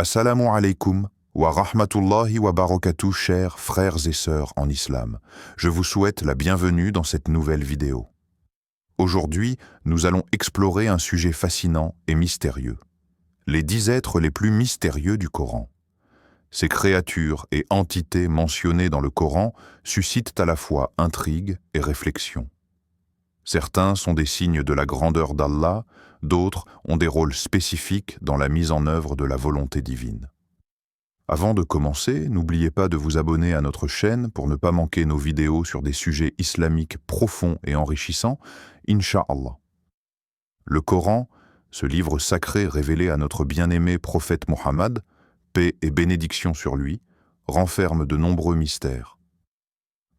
Assalamu alaikum wa rahmatullahi wa barakatuh, chers frères et sœurs en islam. Je vous souhaite la bienvenue dans cette nouvelle vidéo. Aujourd'hui, nous allons explorer un sujet fascinant et mystérieux. Les 10 êtres les plus mystérieux du Coran. Ces créatures et entités mentionnées dans le Coran suscitent à la fois intrigue et réflexion. Certains sont des signes de la grandeur d'Allah, d'autres ont des rôles spécifiques dans la mise en œuvre de la volonté divine. Avant de commencer, n'oubliez pas de vous abonner à notre chaîne pour ne pas manquer nos vidéos sur des sujets islamiques profonds et enrichissants, Inch'Allah. Le Coran, ce livre sacré révélé à notre bien-aimé prophète Mohammed, paix et bénédiction sur lui, renferme de nombreux mystères.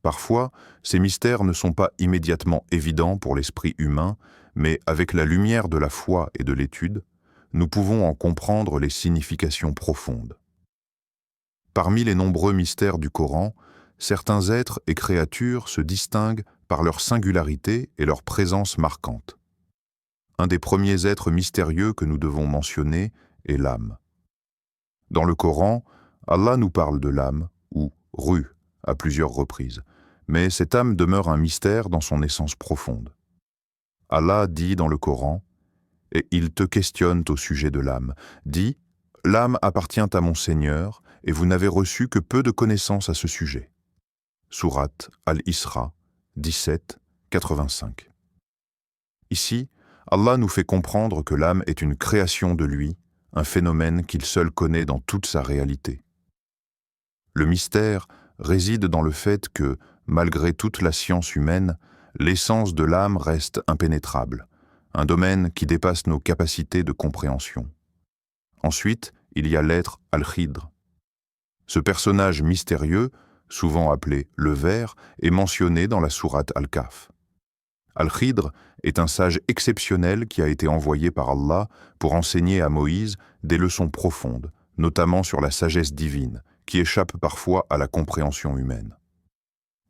Parfois, ces mystères ne sont pas immédiatement évidents pour l'esprit humain, mais avec la lumière de la foi et de l'étude, nous pouvons en comprendre les significations profondes. Parmi les nombreux mystères du Coran, certains êtres et créatures se distinguent par leur singularité et leur présence marquante. Un des premiers êtres mystérieux que nous devons mentionner est l'âme. Dans le Coran, Allah nous parle de l'âme, ou ruh, à plusieurs reprises, mais cette âme demeure un mystère dans son essence profonde. Allah dit dans le Coran, « Et ils te questionnent au sujet de l'âme. Dis, l'âme appartient à mon Seigneur, et vous n'avez reçu que peu de connaissances à ce sujet. » Sourate Al-Isra, 17, 85. Ici, Allah nous fait comprendre que l'âme est une création de lui, un phénomène qu'il seul connaît dans toute sa réalité. Le mystère réside dans le fait que, malgré toute la science humaine, l'essence de l'âme reste impénétrable, un domaine qui dépasse nos capacités de compréhension. Ensuite, il y a l'être Al-Khidr. Ce personnage mystérieux, souvent appelé le Vert, est mentionné dans la sourate Al-Kahf. Al-Khidr est un sage exceptionnel qui a été envoyé par Allah pour enseigner à Moïse des leçons profondes, notamment sur la sagesse divine, qui échappe parfois à la compréhension humaine.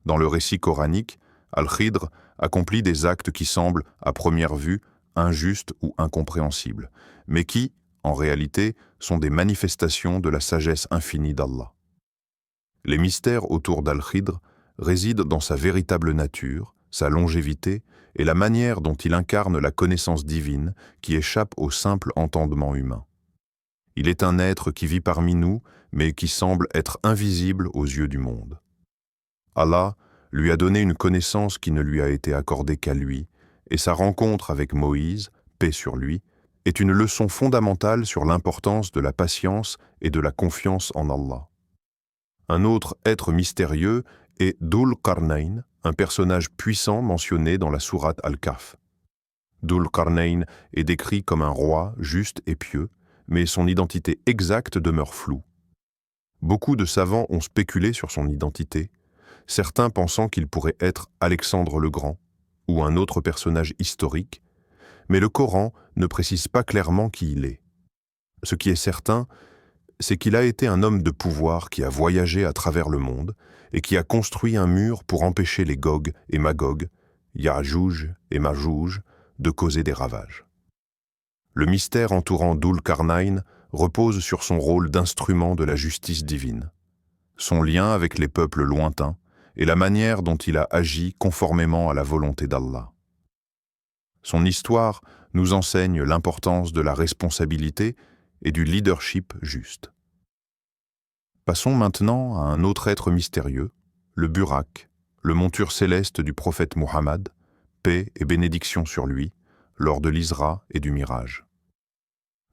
Dans le récit coranique, Al-Khidr accomplit des actes qui semblent, à première vue, injustes ou incompréhensibles, mais qui, en réalité, sont des manifestations de la sagesse infinie d'Allah. Les mystères autour d'Al-Khidr résident dans sa véritable nature, sa longévité et la manière dont il incarne la connaissance divine qui échappe au simple entendement humain. Il est un être qui vit parmi nous, mais qui semble être invisible aux yeux du monde. Allah lui a donné une connaissance qui ne lui a été accordée qu'à lui, et sa rencontre avec Moïse, paix sur lui, est une leçon fondamentale sur l'importance de la patience et de la confiance en Allah. Un autre être mystérieux est Dhul Qarnayn, un personnage puissant mentionné dans la sourate Al-Kahf. Dhul Qarnayn est décrit comme un roi juste et pieux, mais son identité exacte demeure floue. Beaucoup de savants ont spéculé sur son identité, certains pensant qu'il pourrait être Alexandre le Grand ou un autre personnage historique, mais le Coran ne précise pas clairement qui il est. Ce qui est certain, c'est qu'il a été un homme de pouvoir qui a voyagé à travers le monde et qui a construit un mur pour empêcher les Gog et Magog, Ya'juj et Ma'juj, de causer des ravages. Le mystère entourant Dhul Qarnayn repose sur son rôle d'instrument de la justice divine, son lien avec les peuples lointains et la manière dont il a agi conformément à la volonté d'Allah. Son histoire nous enseigne l'importance de la responsabilité et du leadership juste. Passons maintenant à un autre être mystérieux, le Burak, le monture céleste du prophète Mohammed, paix et bénédiction sur lui, lors de l'Isra et du Mirage.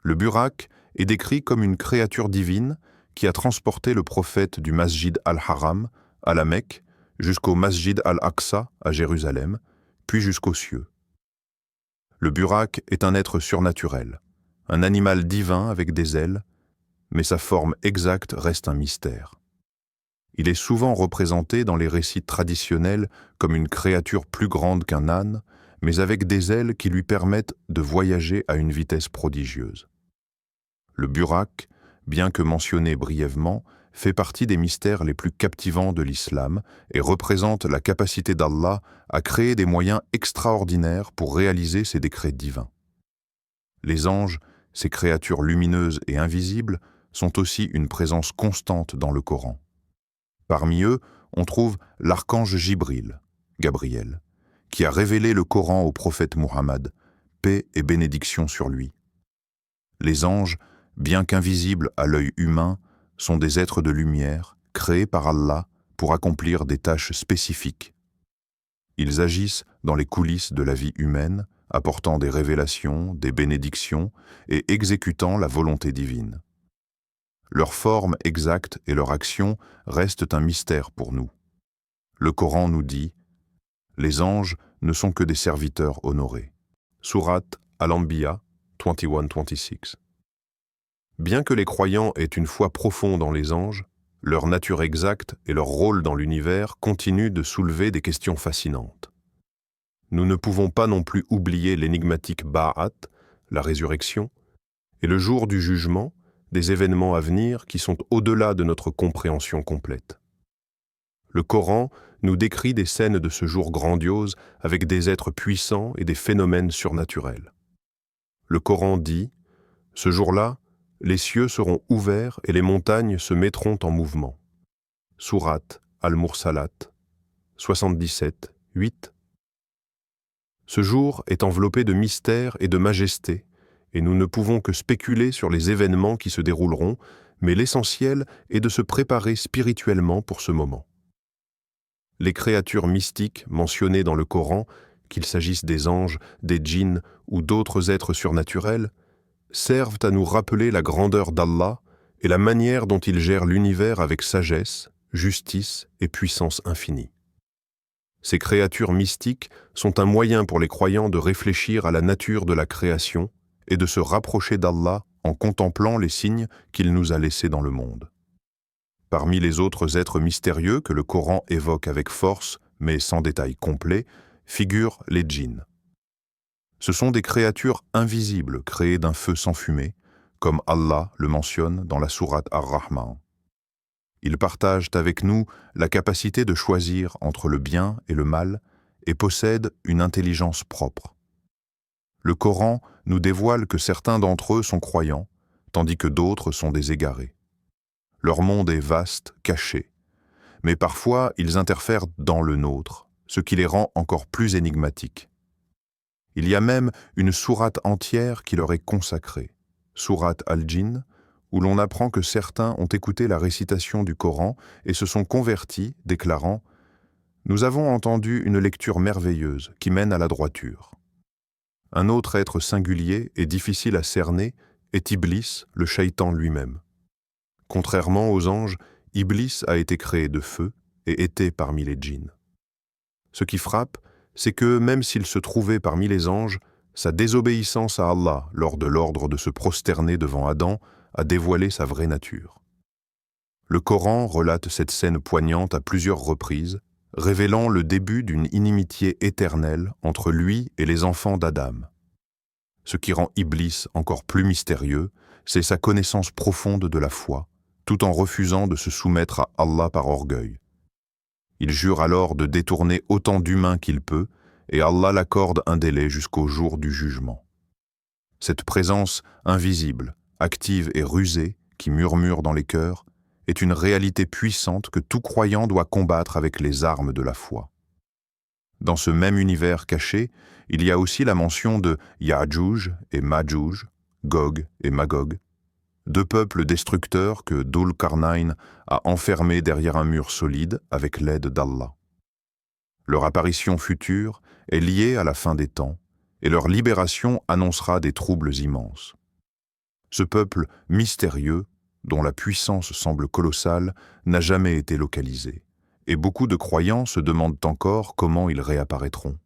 Le Burak est décrit comme une créature divine qui a transporté le prophète du Masjid al-Haram à la Mecque jusqu'au Masjid al-Aqsa à Jérusalem, puis jusqu'aux cieux. Le Burak est un être surnaturel, un animal divin avec des ailes, mais sa forme exacte reste un mystère. Il est souvent représenté dans les récits traditionnels comme une créature plus grande qu'un âne, mais avec des ailes qui lui permettent de voyager à une vitesse prodigieuse. Le Burak, bien que mentionné brièvement, fait partie des mystères les plus captivants de l'islam et représente la capacité d'Allah à créer des moyens extraordinaires pour réaliser ses décrets divins. Les anges, ces créatures lumineuses et invisibles, sont aussi une présence constante dans le Coran. Parmi eux, on trouve l'archange Jibril, Gabriel, qui a révélé le Coran au prophète Muhammad, paix et bénédiction sur lui. Les anges, bien qu'invisibles à l'œil humain, sont des êtres de lumière, créés par Allah pour accomplir des tâches spécifiques. Ils agissent dans les coulisses de la vie humaine, apportant des révélations, des bénédictions et exécutant la volonté divine. Leur forme exacte et leur action restent un mystère pour nous. Le Coran nous dit « Les anges ne sont que des serviteurs honorés ». Sourate Al-Anbiya 21-26. Bien que les croyants aient une foi profonde en les anges, leur nature exacte et leur rôle dans l'univers continuent de soulever des questions fascinantes. Nous ne pouvons pas non plus oublier l'énigmatique Ba'ath, la résurrection, et le jour du jugement, des événements à venir qui sont au-delà de notre compréhension complète. Le Coran nous décrit des scènes de ce jour grandiose avec des êtres puissants et des phénomènes surnaturels. Le Coran dit « Ce jour-là, les cieux seront ouverts et les montagnes se mettront en mouvement. » Sourate Al-Mursalat 77, 8. Ce jour est enveloppé de mystère et de majesté, et nous ne pouvons que spéculer sur les événements qui se dérouleront, mais l'essentiel est de se préparer spirituellement pour ce moment. Les créatures mystiques mentionnées dans le Coran, qu'il s'agisse des anges, des djinns ou d'autres êtres surnaturels, servent à nous rappeler la grandeur d'Allah et la manière dont il gère l'univers avec sagesse, justice et puissance infinie. Ces créatures mystiques sont un moyen pour les croyants de réfléchir à la nature de la création et de se rapprocher d'Allah en contemplant les signes qu'il nous a laissés dans le monde. Parmi les autres êtres mystérieux que le Coran évoque avec force, mais sans détail complet, figurent les djinns. Ce sont des créatures invisibles créées d'un feu sans fumée, comme Allah le mentionne dans la sourate Ar-Rahman. Ils partagent avec nous la capacité de choisir entre le bien et le mal et possèdent une intelligence propre. Le Coran nous dévoile que certains d'entre eux sont croyants, tandis que d'autres sont des égarés. Leur monde est vaste, caché, mais parfois ils interfèrent dans le nôtre, ce qui les rend encore plus énigmatiques. Il y a même une sourate entière qui leur est consacrée, sourate Al-Jinn, où l'on apprend que certains ont écouté la récitation du Coran et se sont convertis, déclarant « Nous avons entendu une lecture merveilleuse qui mène à la droiture ». Un autre être singulier et difficile à cerner est Iblis, le shaitan lui-même. Contrairement aux anges, Iblis a été créé de feu et était parmi les djinns. Ce qui frappe, c'est que même s'il se trouvait parmi les anges, sa désobéissance à Allah lors de l'ordre de se prosterner devant Adam a dévoilé sa vraie nature. Le Coran relate cette scène poignante à plusieurs reprises, révélant le début d'une inimitié éternelle entre lui et les enfants d'Adam. Ce qui rend Iblis encore plus mystérieux, c'est sa connaissance profonde de la foi, tout en refusant de se soumettre à Allah par orgueil. Il jure alors de détourner autant d'humains qu'il peut, et Allah l'accorde un délai jusqu'au jour du jugement. Cette présence invisible, active et rusée, qui murmure dans les cœurs, est une réalité puissante que tout croyant doit combattre avec les armes de la foi. Dans ce même univers caché, il y a aussi la mention de Ya'juj et Ma'juj, Gog et Magog, deux peuples destructeurs que Dhul-Qarnayn a enfermés derrière un mur solide avec l'aide d'Allah. Leur apparition future est liée à la fin des temps, et leur libération annoncera des troubles immenses. Ce peuple mystérieux, dont la puissance semble colossale, n'a jamais été localisé, et beaucoup de croyants se demandent encore comment ils réapparaîtront.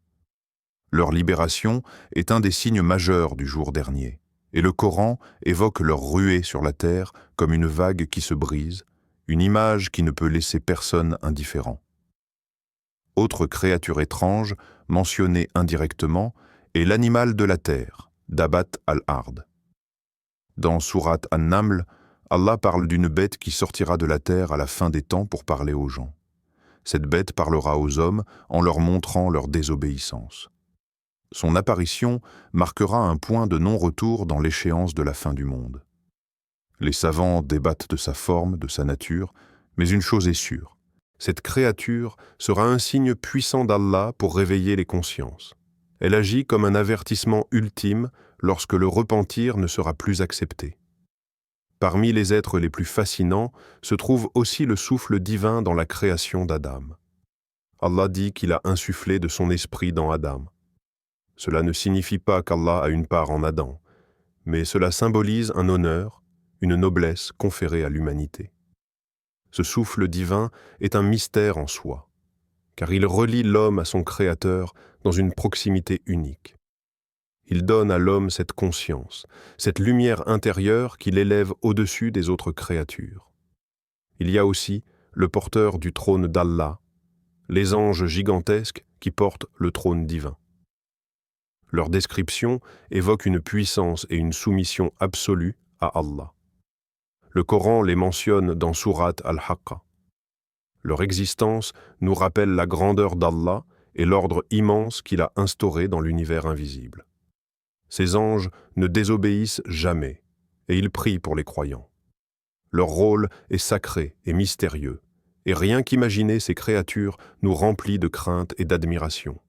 Leur libération est un des signes majeurs du jour dernier, et le Coran évoque leur ruée sur la terre comme une vague qui se brise, une image qui ne peut laisser personne indifférent. Autre créature étrange, mentionnée indirectement, est l'animal de la terre, Dabat al-Ard. Dans Sourate An-Naml, Allah parle d'une bête qui sortira de la terre à la fin des temps pour parler aux gens. Cette bête parlera aux hommes en leur montrant leur désobéissance. Son apparition marquera un point de non-retour dans l'échéance de la fin du monde. Les savants débattent de sa forme, de sa nature, mais une chose est sûre. Cette créature sera un signe puissant d'Allah pour réveiller les consciences. Elle agit comme un avertissement ultime lorsque le repentir ne sera plus accepté. Parmi les êtres les plus fascinants se trouve aussi le souffle divin dans la création d'Adam. Allah dit qu'il a insufflé de son esprit dans Adam. Cela ne signifie pas qu'Allah a une part en Adam, mais cela symbolise un honneur, une noblesse conférée à l'humanité. Ce souffle divin est un mystère en soi, car il relie l'homme à son Créateur dans une proximité unique. Il donne à l'homme cette conscience, cette lumière intérieure qui l'élève au-dessus des autres créatures. Il y a aussi le porteur du trône d'Allah, les anges gigantesques qui portent le trône divin. Leur description évoque une puissance et une soumission absolue à Allah. Le Coran les mentionne dans Sourate Al-Haqqa. Leur existence nous rappelle la grandeur d'Allah et l'ordre immense qu'il a instauré dans l'univers invisible. Ces anges ne désobéissent jamais, et ils prient pour les croyants. Leur rôle est sacré et mystérieux, et rien qu'imaginer ces créatures nous remplit de crainte et d'admiration.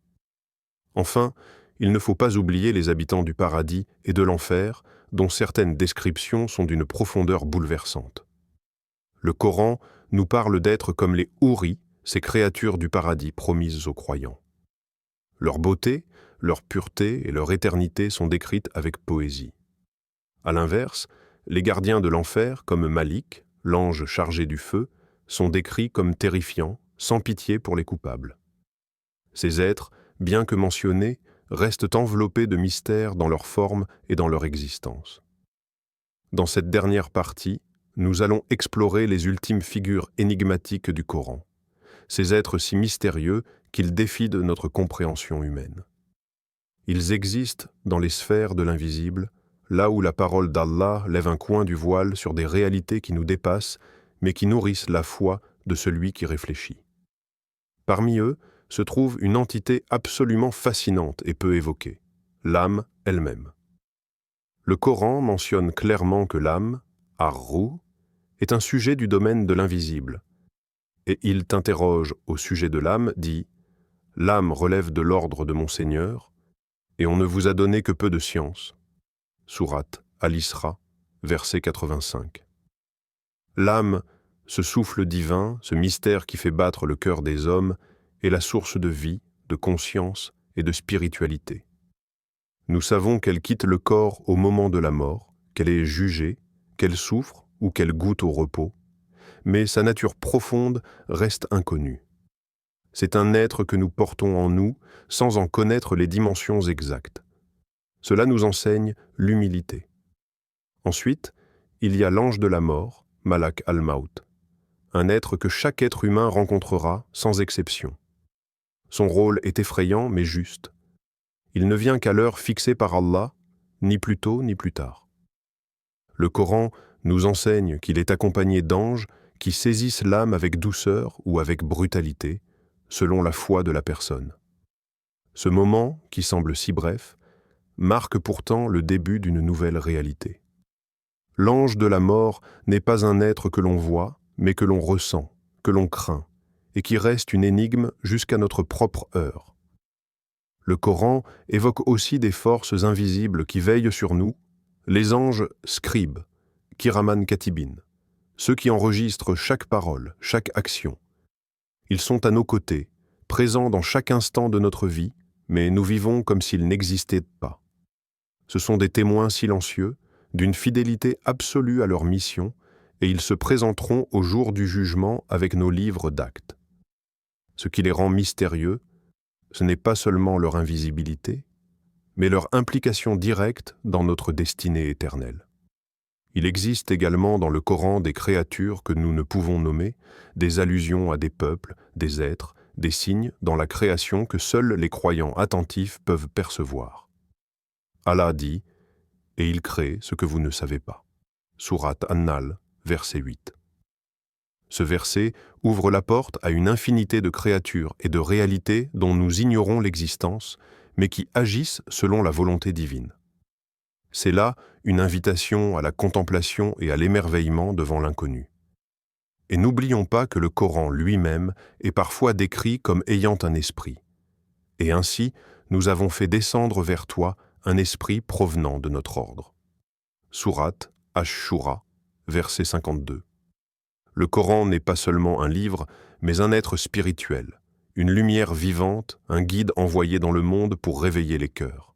Enfin, il ne faut pas oublier les habitants du paradis et de l'enfer, dont certaines descriptions sont d'une profondeur bouleversante. Le Coran nous parle d'êtres comme les houris, ces créatures du paradis promises aux croyants. Leur beauté, leur pureté et leur éternité sont décrites avec poésie. À l'inverse, les gardiens de l'enfer, comme Malik, l'ange chargé du feu, sont décrits comme terrifiants, sans pitié pour les coupables. Ces êtres, bien que mentionnés, restent enveloppés de mystères dans leur forme et dans leur existence. Dans cette dernière partie, nous allons explorer les ultimes figures énigmatiques du Coran, ces êtres si mystérieux qu'ils défient de notre compréhension humaine. Ils existent dans les sphères de l'invisible, là où la parole d'Allah lève un coin du voile sur des réalités qui nous dépassent, mais qui nourrissent la foi de celui qui réfléchit. Parmi eux se trouve une entité absolument fascinante et peu évoquée, l'âme elle-même. Le Coran mentionne clairement que l'âme, ar-ruh, est un sujet du domaine de l'invisible, et il t'interroge au sujet de l'âme, dit « L'âme relève de l'ordre de mon Seigneur, et on ne vous a donné que peu de science. » Sourate Al-Isra, verset 85. L'âme, ce souffle divin, ce mystère qui fait battre le cœur des hommes, est la source de vie, de conscience et de spiritualité. Nous savons qu'elle quitte le corps au moment de la mort, qu'elle est jugée, qu'elle souffre ou qu'elle goûte au repos, mais sa nature profonde reste inconnue. C'est un être que nous portons en nous sans en connaître les dimensions exactes. Cela nous enseigne l'humilité. Ensuite, il y a l'ange de la mort, Malak al-Maut, un être que chaque être humain rencontrera sans exception. Son rôle est effrayant mais juste. Il ne vient qu'à l'heure fixée par Allah, ni plus tôt ni plus tard. Le Coran nous enseigne qu'il est accompagné d'anges qui saisissent l'âme avec douceur ou avec brutalité, selon la foi de la personne. Ce moment, qui semble si bref, marque pourtant le début d'une nouvelle réalité. L'ange de la mort n'est pas un être que l'on voit, mais que l'on ressent, que l'on craint, et qui reste une énigme jusqu'à notre propre heure. Le Coran évoque aussi des forces invisibles qui veillent sur nous, les anges scribes, kiraman katibin, ceux qui enregistrent chaque parole, chaque action. Ils sont à nos côtés, présents dans chaque instant de notre vie, mais nous vivons comme s'ils n'existaient pas. Ce sont des témoins silencieux, d'une fidélité absolue à leur mission, et ils se présenteront au jour du jugement avec nos livres d'actes. Ce qui les rend mystérieux, ce n'est pas seulement leur invisibilité, mais leur implication directe dans notre destinée éternelle. Il existe également dans le Coran des créatures que nous ne pouvons nommer, des allusions à des peuples, des êtres, des signes dans la création que seuls les croyants attentifs peuvent percevoir. Allah dit « Et il crée ce que vous ne savez pas » Sourate An-Nahl, verset 8. Ce verset ouvre la porte à une infinité de créatures et de réalités dont nous ignorons l'existence, mais qui agissent selon la volonté divine. C'est là une invitation à la contemplation et à l'émerveillement devant l'inconnu. Et n'oublions pas que le Coran lui-même est parfois décrit comme ayant un esprit. Et ainsi, nous avons fait descendre vers toi un esprit provenant de notre ordre. Sourate Ash-Shura, verset 52. Le Coran n'est pas seulement un livre, mais un être spirituel, une lumière vivante, un guide envoyé dans le monde pour réveiller les cœurs.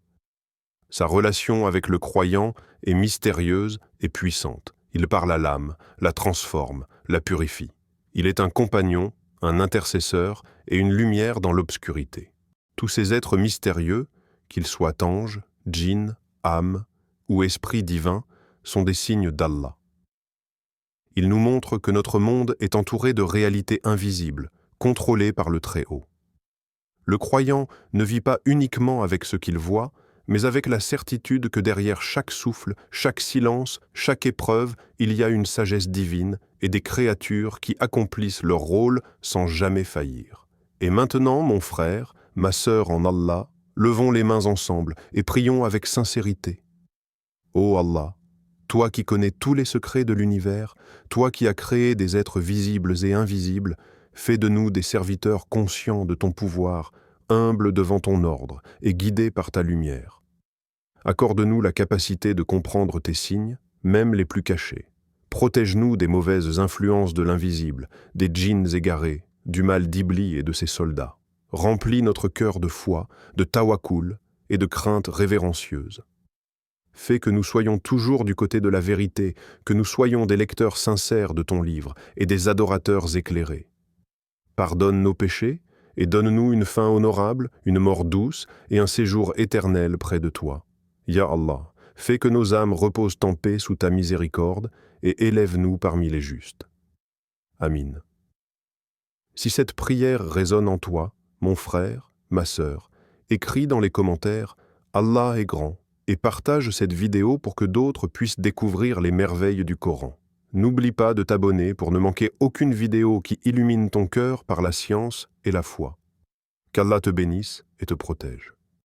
Sa relation avec le croyant est mystérieuse et puissante. Il parle à l'âme, la transforme, la purifie. Il est un compagnon, un intercesseur et une lumière dans l'obscurité. Tous ces êtres mystérieux, qu'ils soient anges, djinns, âmes ou esprits divins, sont des signes d'Allah. Ils nous montrent que notre monde est entouré de réalités invisibles, contrôlées par le Très-Haut. Le croyant ne vit pas uniquement avec ce qu'il voit, mais avec la certitude que derrière chaque souffle, chaque silence, chaque épreuve, il y a une sagesse divine et des créatures qui accomplissent leur rôle sans jamais faillir. Et maintenant, mon frère, ma sœur en Allah, levons les mains ensemble et prions avec sincérité. Ô Allah, toi qui connais tous les secrets de l'univers, toi qui as créé des êtres visibles et invisibles, fais de nous des serviteurs conscients de ton pouvoir, humbles devant ton ordre et guidés par ta lumière. Accorde-nous la capacité de comprendre tes signes, même les plus cachés. Protège-nous des mauvaises influences de l'invisible, des djinns égarés, du mal d'Iblis et de ses soldats. Remplis notre cœur de foi, de tawakkul et de crainte révérencieuse. Fais que nous soyons toujours du côté de la vérité, que nous soyons des lecteurs sincères de ton livre et des adorateurs éclairés. Pardonne nos péchés et donne-nous une fin honorable, une mort douce et un séjour éternel près de toi. Ya Allah, fais que nos âmes reposent en paix sous ta miséricorde et élève-nous parmi les justes. Amin. Si cette prière résonne en toi, mon frère, ma sœur, écris dans les commentaires « Allah est grand » et partage cette vidéo pour que d'autres puissent découvrir les merveilles du Coran. N'oublie pas de t'abonner pour ne manquer aucune vidéo qui illumine ton cœur par la science et la foi. Qu'Allah te bénisse et te protège.